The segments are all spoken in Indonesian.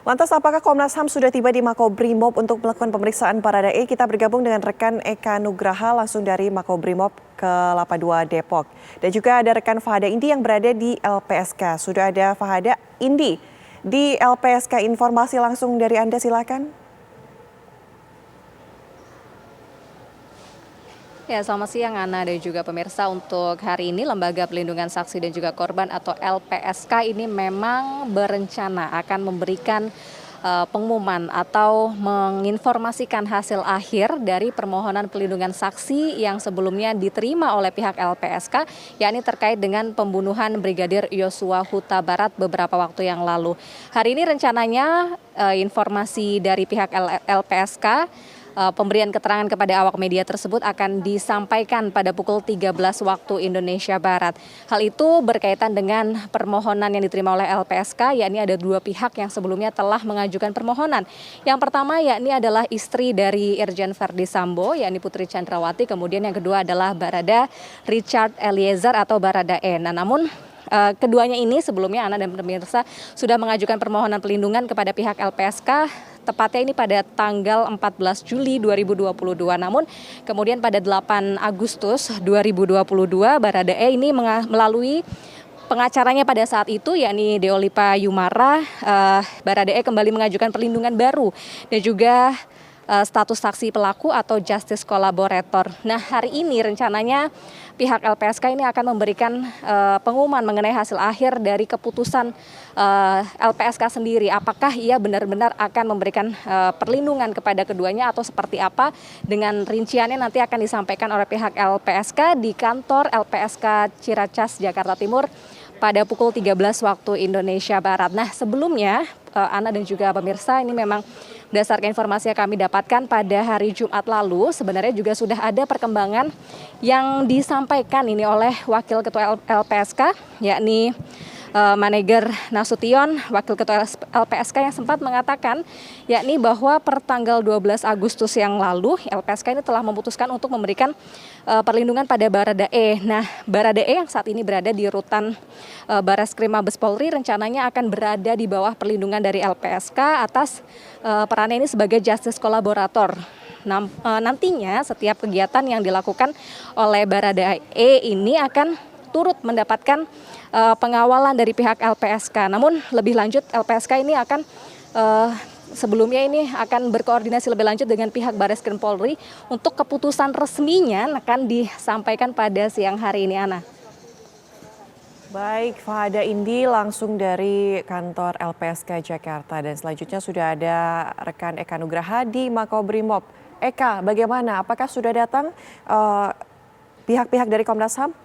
Lantas apakah Komnas HAM sudah tiba di Makobrimob untuk melakukan pemeriksaan Baradae? Kita bergabung dengan rekan Eka Nugraha langsung dari Makobrimob Kelapa II Depok. Dan juga ada rekan Fahada Indi yang berada di LPSK. Sudah ada Fahada Indi di LPSK. Informasi langsung dari Anda, silakan. Ya, selamat siang Ana dan juga pemirsa. Untuk hari ini Lembaga Pelindungan Saksi dan juga Korban atau LPSK ini memang berencana akan memberikan pengumuman atau menginformasikan hasil akhir dari permohonan pelindungan saksi yang sebelumnya diterima oleh pihak LPSK, yakni terkait dengan pembunuhan Brigadir Yosua Huta Barat beberapa waktu yang lalu. Hari ini rencananya informasi dari pihak LPSK, pemberian keterangan kepada awak media tersebut akan disampaikan pada pukul 13 waktu Indonesia Barat. Hal itu berkaitan dengan permohonan yang diterima oleh LPSK, yakni ada dua pihak yang sebelumnya telah mengajukan permohonan. Yang pertama yakni adalah istri dari Irjen Verdi Sambo, yakni Putri Chandrawati. Kemudian yang kedua adalah Barada Richard Eliezer atau Baradae. Namun keduanya ini sebelumnya Ana dan pemirsa sudah mengajukan permohonan pelindungan kepada pihak LPSK, tepatnya ini pada tanggal 14 Juli 2022. Namun kemudian pada 8 Agustus 2022 Baradae ini melalui pengacaranya pada saat itu, yakni Deolipa Yumara, Baradae kembali mengajukan perlindungan baru dan juga status saksi pelaku atau justice collaborator. Nah, hari ini rencananya pihak LPSK ini akan memberikan pengumuman mengenai hasil akhir dari keputusan LPSK sendiri. Apakah ia benar-benar akan memberikan perlindungan kepada keduanya atau seperti apa? Dengan rinciannya nanti akan disampaikan oleh pihak LPSK di kantor LPSK Ciracas, Jakarta Timur pada pukul 13 waktu Indonesia Barat. Nah, sebelumnya Ana dan juga pemirsa, ini memang berdasarkan informasi yang kami dapatkan pada hari Jumat lalu, sebenarnya juga sudah ada perkembangan yang disampaikan ini oleh Wakil Ketua LPSK, yakni Maneger Nasution, Wakil Ketua LPSK, yang sempat mengatakan yakni bahwa per tanggal 12 Agustus yang lalu LPSK ini telah memutuskan untuk memberikan perlindungan pada Baradae. Nah, Baradae yang saat ini berada di rutan Bareskrim Mabes Polri rencananya akan berada di bawah perlindungan dari LPSK atas perannya ini sebagai justice collaborator. Nantinya setiap kegiatan yang dilakukan oleh Baradae ini akan turut mendapatkan pengawalan dari pihak LPSK. Namun lebih lanjut LPSK ini akan sebelumnya ini akan berkoordinasi lebih lanjut dengan pihak Bareskrim Polri untuk keputusan resminya akan disampaikan pada siang hari ini, Ana. Baik, Fahada Indi langsung dari kantor LPSK Jakarta, dan selanjutnya sudah ada rekan Eka Nugraha di Makobrimob. Eka, bagaimana? Apakah sudah datang pihak-pihak dari Komnas HAM?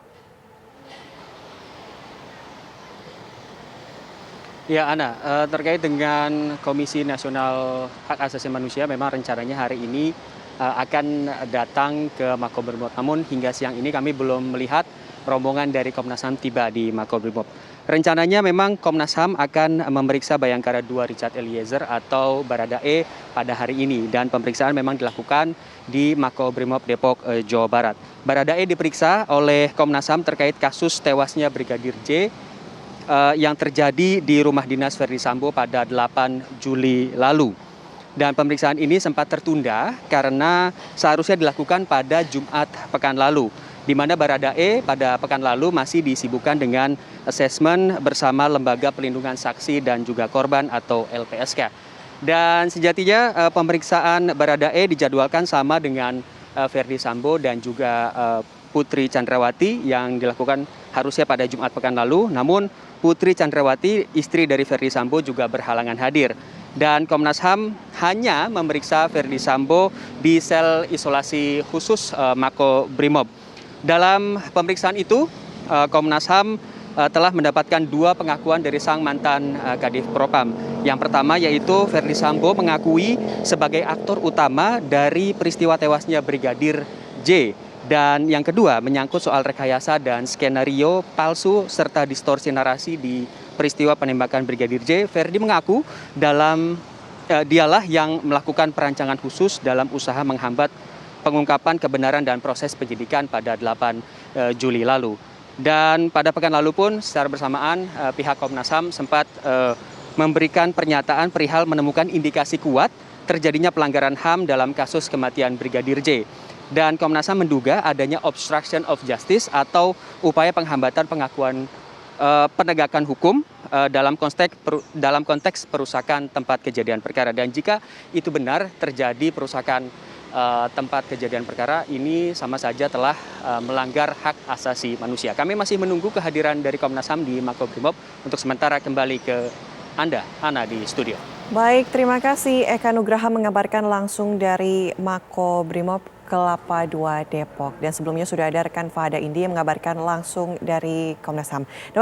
Ya, Ana, terkait dengan Komisi Nasional Hak Asasi Manusia, memang rencananya hari ini akan datang ke Makobrimob. Namun hingga siang ini kami belum melihat rombongan dari Komnas HAM tiba di Makobrimob. Rencananya memang Komnas HAM akan memeriksa Bayangkara II Richard Eliezer atau Baradae pada hari ini. Dan pemeriksaan memang dilakukan di Makobrimob Depok, Jawa Barat. Baradae diperiksa oleh Komnas HAM terkait kasus tewasnya Brigadir J yang terjadi di rumah dinas Verdi Sambo pada 8 Juli lalu. Dan pemeriksaan ini sempat tertunda karena seharusnya dilakukan pada Jumat pekan lalu, di mana Baradae pada pekan lalu masih disibukkan dengan asesmen bersama Lembaga Pelindungan Saksi dan juga Korban atau LPSK. Dan sejatinya pemeriksaan Baradae dijadwalkan sama dengan Verdi Sambo dan juga Putri Chandrawati yang dilakukan harusnya pada Jumat pekan lalu. Namun Putri Chandrawati, istri dari Verdi Sambo, juga berhalangan hadir. Dan Komnas HAM hanya memeriksa Verdi Sambo di sel isolasi khusus Makobrimob. Dalam pemeriksaan itu, Komnas HAM telah mendapatkan dua pengakuan dari sang mantan Kadif Propam. Yang pertama yaitu Verdi Sambo mengakui sebagai aktor utama dari peristiwa tewasnya Brigadir J. Dan yang kedua menyangkut soal rekayasa dan skenario palsu serta distorsi narasi di peristiwa penembakan Brigadir J. Verdi mengaku dialah yang melakukan perancangan khusus dalam usaha menghambat pengungkapan kebenaran dan proses penyidikan pada 8 Juli lalu. Dan pada pekan lalu pun secara bersamaan pihak Komnas HAM sempat memberikan pernyataan perihal menemukan indikasi kuat terjadinya pelanggaran HAM dalam kasus kematian Brigadir J. Dan Komnas HAM menduga adanya obstruction of justice atau upaya penghambatan pengakuan penegakan hukum dalam konteks perusakan tempat kejadian perkara. Dan jika itu benar terjadi perusakan tempat kejadian perkara, ini sama saja telah melanggar hak asasi manusia. Kami masih menunggu kehadiran dari Komnas HAM di Makobrimob. Untuk sementara kembali ke Anda, Ana, di studio. Baik, terima kasih Eka Nugraha mengabarkan langsung dari Makobrimob Kelapa II Depok. Dan sebelumnya sudah ada rekan Fahda Indi yang mengabarkan langsung dari Komnas HAM.